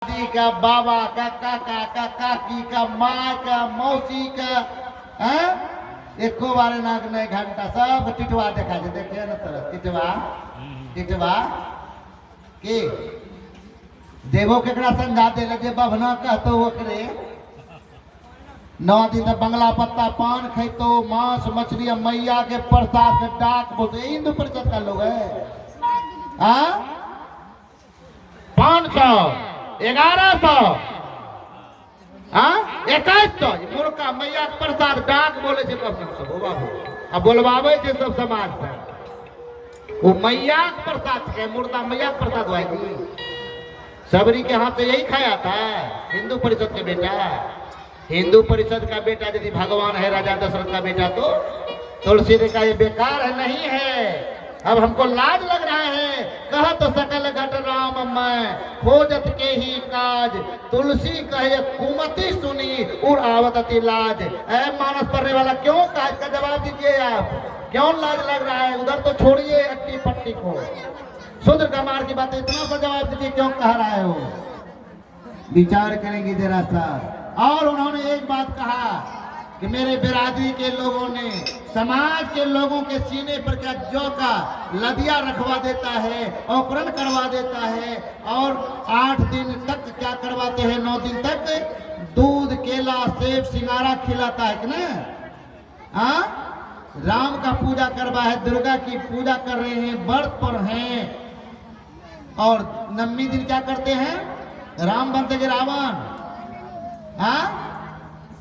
दादी का, बाबा का, काका का, काकी का, माँ का, मौसी का, हैं? एको बारे नाक नहीं घंटा सब टिटवा देखा जे देखिए ना तरह टिटवा टिटवा के देवो केकरा समझा दे लगे बभना कहतो ओकरे 9 दिन तक बंगला पत्ता पान खैतो मांस मछली मैया के प्रसाद के डाक बोलते हिंदू परिषद का लोग है। 500 1100 2100 मुर्गा मैया के प्रसाद डाक बोले छे सब बाबू अब बोलवावे छे सब समाज से वो मैया के प्रसाद के मुर्दा मैया के प्रसाद हुआ सबरी के हाथ से यही खाया था हिंदू परिषद के बेटा। हिंदू परिषद का बेटा यदि भगवान है राजा दशरथ का बेटा तो तुलसी ने कहा ये बेकार है नहीं है। अब हमको लाज लग रहा है कहत सकल घट राम मैं खोजत के ही काज तुलसी कहे कुमति सुनी उड़ आवत लाज। ऐ मानस पढ़ने वाला क्यों काज का जवाब दीजिए आप क्यों लाज लग रहा है उधर तो छोड़िए अट्टी पट्टी को शूद्र का मार की बात इतना सा जवाब दीजिए क्यों कह रहा है वो विचार करेंगे जरा सा। और उन्होंने एक बात कहा कि मेरे बिरादरी के लोगों ने समाज के लोगों के सीने पर क्या जौ का लदिया रखवा देता है औकरण करवा देता है और 8 दिन तक क्या करवाते हैं 9 दिन तक दूध केला सेब सिंगारा खिलाता है कि ना। राम का पूजा करवा है दुर्गा की पूजा कर रहे हैं व्रत पर हैं और 9वीं दिन क्या करते हैं राम बनते के रावण।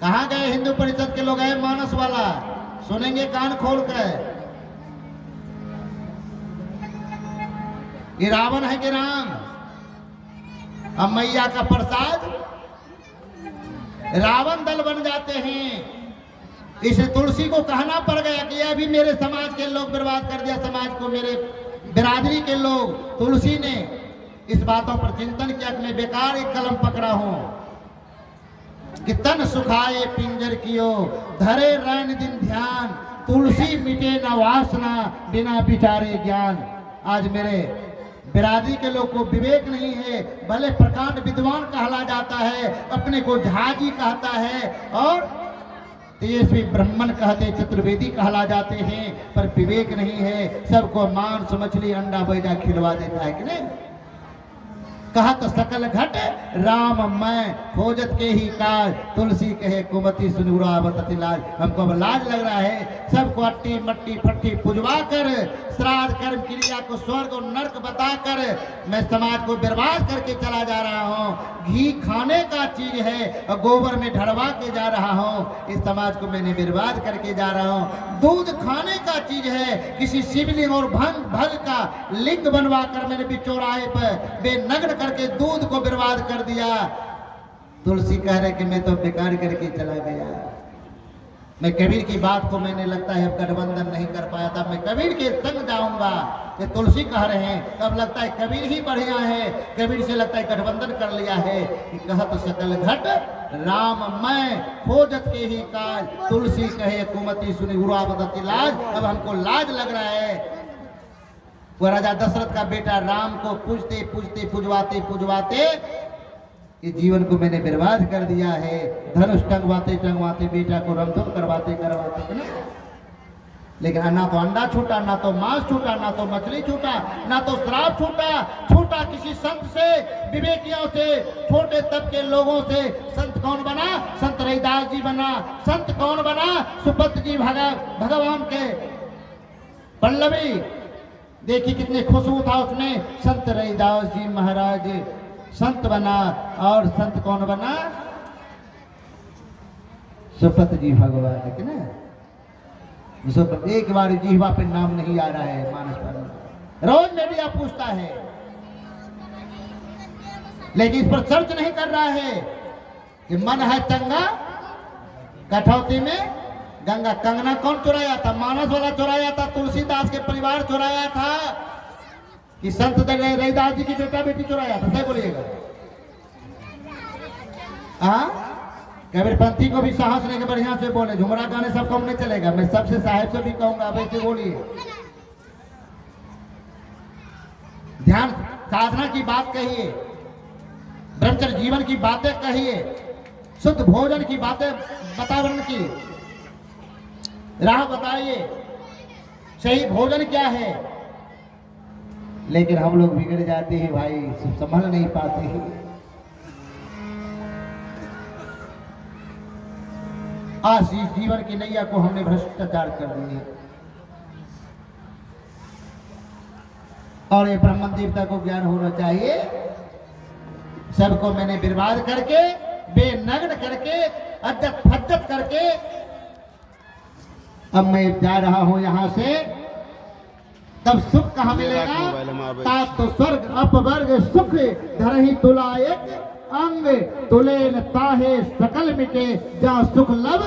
कहाँ गए हिंदू परिषद के लोग आए मानस वाला सुनेंगे कान खोल कर ये रावण है कि राम। अब मैया का प्रसाद रावण दल बन जाते हैं। इसे तुलसी को कहना पड़ गया कि अभी मेरे समाज के लोग बर्बाद कर दिया समाज को मेरे बिरादरी के लोग। तुलसी ने इस बातों पर चिंतन किया कि मैं बेकार एक कलम पकड़ा हूं कि तन सुखाए पिंजर कियो धरे रैन दिन ध्यान तुलसी मिटे न वासना बिना विचारे ज्ञान। आज मेरे बिरादरी के लोग को विवेक नहीं है भले प्रकांड विद्वान कहला जाता है अपने को झाजी कहता है और तेजस्वी ब्राह्मण कहते चतुर्वेदी कहला जाते हैं पर विवेक नहीं है सबको मांस मछली अंडा बैजा खिलवा देता है कि नहीं। कहत सकल घट राम मैं खोजत के ही काज तुलसी कहे कुमति सुनुरावत लाज। हमको अब लाज लग रहा है सबको अट्टी मट्टी फट्टी पुजवा कर श्राद्ध कर्म क्रिया को स्वर्ग और नर्क बताकर मैं समाज को बर्बाद करके चला जा रहा हूँ। घी खाने का चीज है और गोबर में ढड़वा के जा रहा हूँ इस समाज को मैंने बर्बाद करके जा रहा हूँ। दूध खाने का चीज है किसी शिवलिंग और भग का लिंग बनवा कर मैंने बिचौराहे पर बेनग्न करके दूध को बर्बाद कर दिया। तुलसी कह रहे कि मैं तो बेकार करके चला गया। मैं कबीर की बात को मैंने लगता है अब गठबंधन नहीं कर पाया था मैं कबीर के संग जाऊंगा। ये तुलसी कह रहे हैं अब लगता है कबीर ही बढ़िया है कबीर से लगता है गठबंधन कर लिया है कि कहत सकल घट राम मैं खोजत के ही काज तुलसी कहे कुमति सुनी उड़ावत लाज। अब हमको लाज लग रहा है वो राजा दशरथ का बेटा राम को पूजते पूजते पुजवाते पुजवाते इस जीवन को मैंने बर्बाद कर दिया है। धनुष टंगवाते टंगवाते बेटा को रमधुम करवाते करवाते लेकिन ना तो अंडा छूटा ना तो मांस छूटा ना तो मछली छूटा ना तो शराब छूटा छूटा किसी संत से विवेकियों से छोटे तब के लोगों से। संत कौन बना संत रविदास जी बना। संत कौन बना सुपत जी भगवान के पल्लवी देखिए कितने खुशबू था उसमें। संत रविदास जी महाराज संत बना और संत कौन बना सुपत जी भगवान के ना। एक बार जीवा पे नाम नहीं आ रहा है मानस पर रोज मीडिया पूछता है लेकिन इस पर सर्च नहीं कर रहा है कि मन है चंगा कठौती में गंगा। कंगना कौन चुराया था मानस वाला चुराया था तुलसीदास के परिवार चुराया था कि संत रविदास जी की बेटा बेटी चुराया था सही बोलिएगा। कबीरपंथी को भी साहस लेके बढ़िया से बोले झुमरा गाने सब कम नहीं चलेगा। मैं सबसे साहेब से भी कहूंगा वैसे बोलिए ध्यान साधना की बात कहिए ब्रह्मचर्य जीवन की बातें कहिए, शुद्ध भोजन की बातें, वातावरण की राह बताइए, सही भोजन क्या है। लेकिन हम लोग बिगड़ जाते हैं भाई, संभल नहीं पाते हैं। आज इस जीवन की नैया को हमने भ्रष्टाचार कर दिया और ये ब्रह्मन देवता को ज्ञान होना चाहिए। सबको मैंने बर्बाद करके, बेनग्न करके, अज्जत फज्जत करके अब मैं जा रहा हूं यहां से। तब सुख कहां मिलेगा? तात तो स्वर्ग अपवर्ग सुख धरहि तुलायक अंग तुले न ताहे सकल मिटे जा सुख लब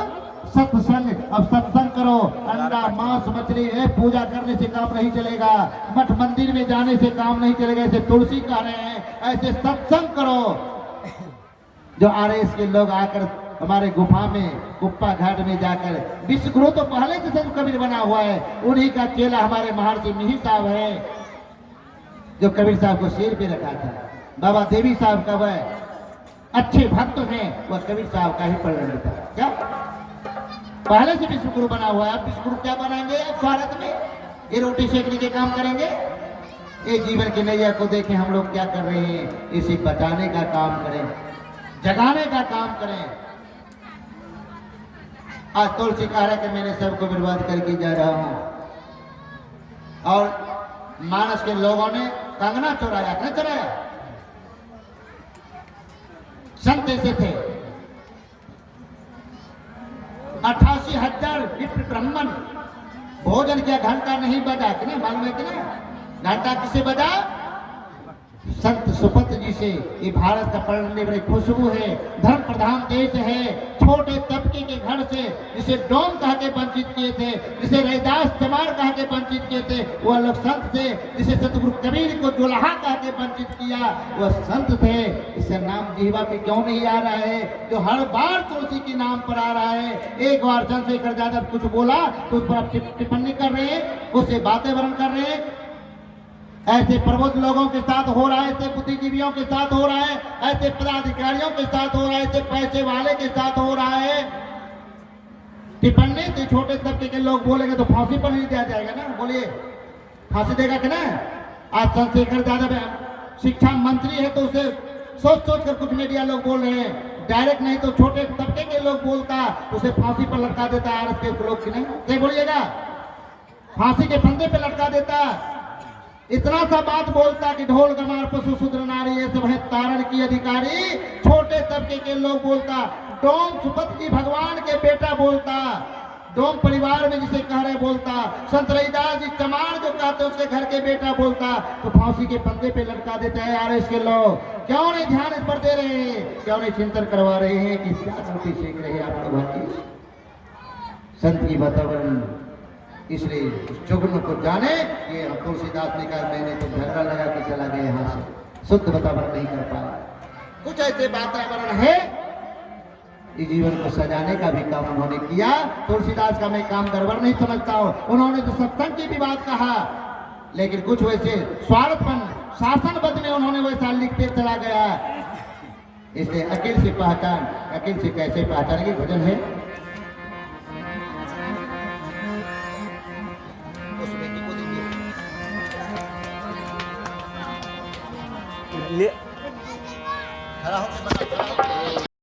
सत्संग। अब सत्संग करो, अंडा मांस मछली है पूजा करने से काम नहीं चलेगा, मठ मंदिर में जाने से काम नहीं चलेगा। ऐसे तुलसी कह रहे हैं, ऐसे सत्संग करो। जो आरएस के लोग आकर हमारे गुफा में, गुप्पा घाट में जाकर, विश्व गुरु तो पहले से संत कबीर बना हुआ है, उन्हीं का चेला हमारे महर्षि मिहिर साहब है, जो कबीर साहब को सिर पे रखा था। बाबा देवी साहब का वह अच्छे भक्त हैं, वह कबीर साहब का ही परिणाम था। क्या पहले से विश्व गुरु बना हुआ है। अब विश्व गुरु क्या बनाएंगे भारत में? ये रोटी सेकने के काम करेंगे? ये जीवन की नैया को देखें हम लोग क्या कर रहे हैं, इसे बचाने का काम करें, जगाने का काम करें। आज तुलसी कह रहा है कि मैंने सबको बर्बाद करके जा रहा हूं, और मानस के लोगों ने कंगना चुराया, क्या चुराया? संत ऐसे थे 88,000 विप्र ब्राह्मण, भोजन किया, घंटा नहीं बजा, कि नहीं मालूम है कि नहीं? घंटा किसे बजा? संत सुपत जी से। ये भारत का पढ़ने बड़ी खुशबू है, धर्म प्रधान देश है। छोटे तबके के घर से जिसे डोम कह के वंचित किए थे, जिसे रैदास चमार कह के वंचित किए थे, वह लोग संत थे। जिसे सतगुरु कबीर को जुलाहा कह के वंचित किया, वह संत थे। इसका नाम जीवा पे क्यों नहीं आ रहा है? जो हर बार तुलसी के नाम पर आ रहा है। एक बार चंद्रशेखर यादव कुछ बोला तो उस पर आप टिप्पणी कर रहे हैं, उससे बातें वर्ण कर रहे हैं। ऐसे प्रबुद्ध लोगों के साथ हो रहा है, ऐसे बुद्धिजीवियों के साथ हो रहा है, ऐसे पदाधिकारियों के साथ हो रहा है, ऐसे पैसे वाले के साथ हो रहा है। टिप्पणी तो छोटे तबके के लोग बोलेंगे तो फांसी पर नहीं दिया जाएगा ना? बोलिए, फांसी देगा कि ना? आज चंद्रशेखर यादव शिक्षा मंत्री है तो उसे सोच सोच कर कुछ मीडिया लोग बोल रहे हैं, डायरेक्ट नहीं तो छोटे तबके के लोग बोलता उसे फांसी पर लटका देता आरएस के लोग, की नहीं बोलिएगा? फांसी के फंदे पे लटका देता। इतना सा बात बोलता कि ढोल गमार पशु शूद्र नारी ये सब है तारण की अधिकारी। छोटे तबके के लोग बोलता, डोम सुपत जी भगवान के बेटा बोलता, डोम परिवार में जिसे कह रहे बोलता, संत रैदास जी चमार जो कहते उसके घर के बेटा बोलता, तो फांसी के फंदे पे लटका देते हैं आरएस के लोग। क्यों नहीं ध्यान इस पर दे रहे हैं? क्यों नहीं चिंतन करवा रहे हैं कि क्या रोटी सेक रहे हैं आप लोग? संत की वातावरण इसलिए उस जुगन को जाने कि हम तुलसीदास ने कहा मैंने तो झगड़ा लगा के चला गया यहाँ से, शुद्ध वातावरण नहीं कर पाया। कुछ ऐसे वातावरण है, इस जीवन को सजाने का भी काम उन्होंने किया। तुलसीदास का मैं काम गड़बड़ नहीं समझता हूँ। उन्होंने तो सत्संग की भी बात कहा, लेकिन कुछ वैसे स्वार्थपन शासनबद्ध में उन्होंने वैसा लिखते चला गया। इसलिए अकेले से पहचान, अकेले से कैसे पहचानेंगे? भजन है ले खड़ा होकर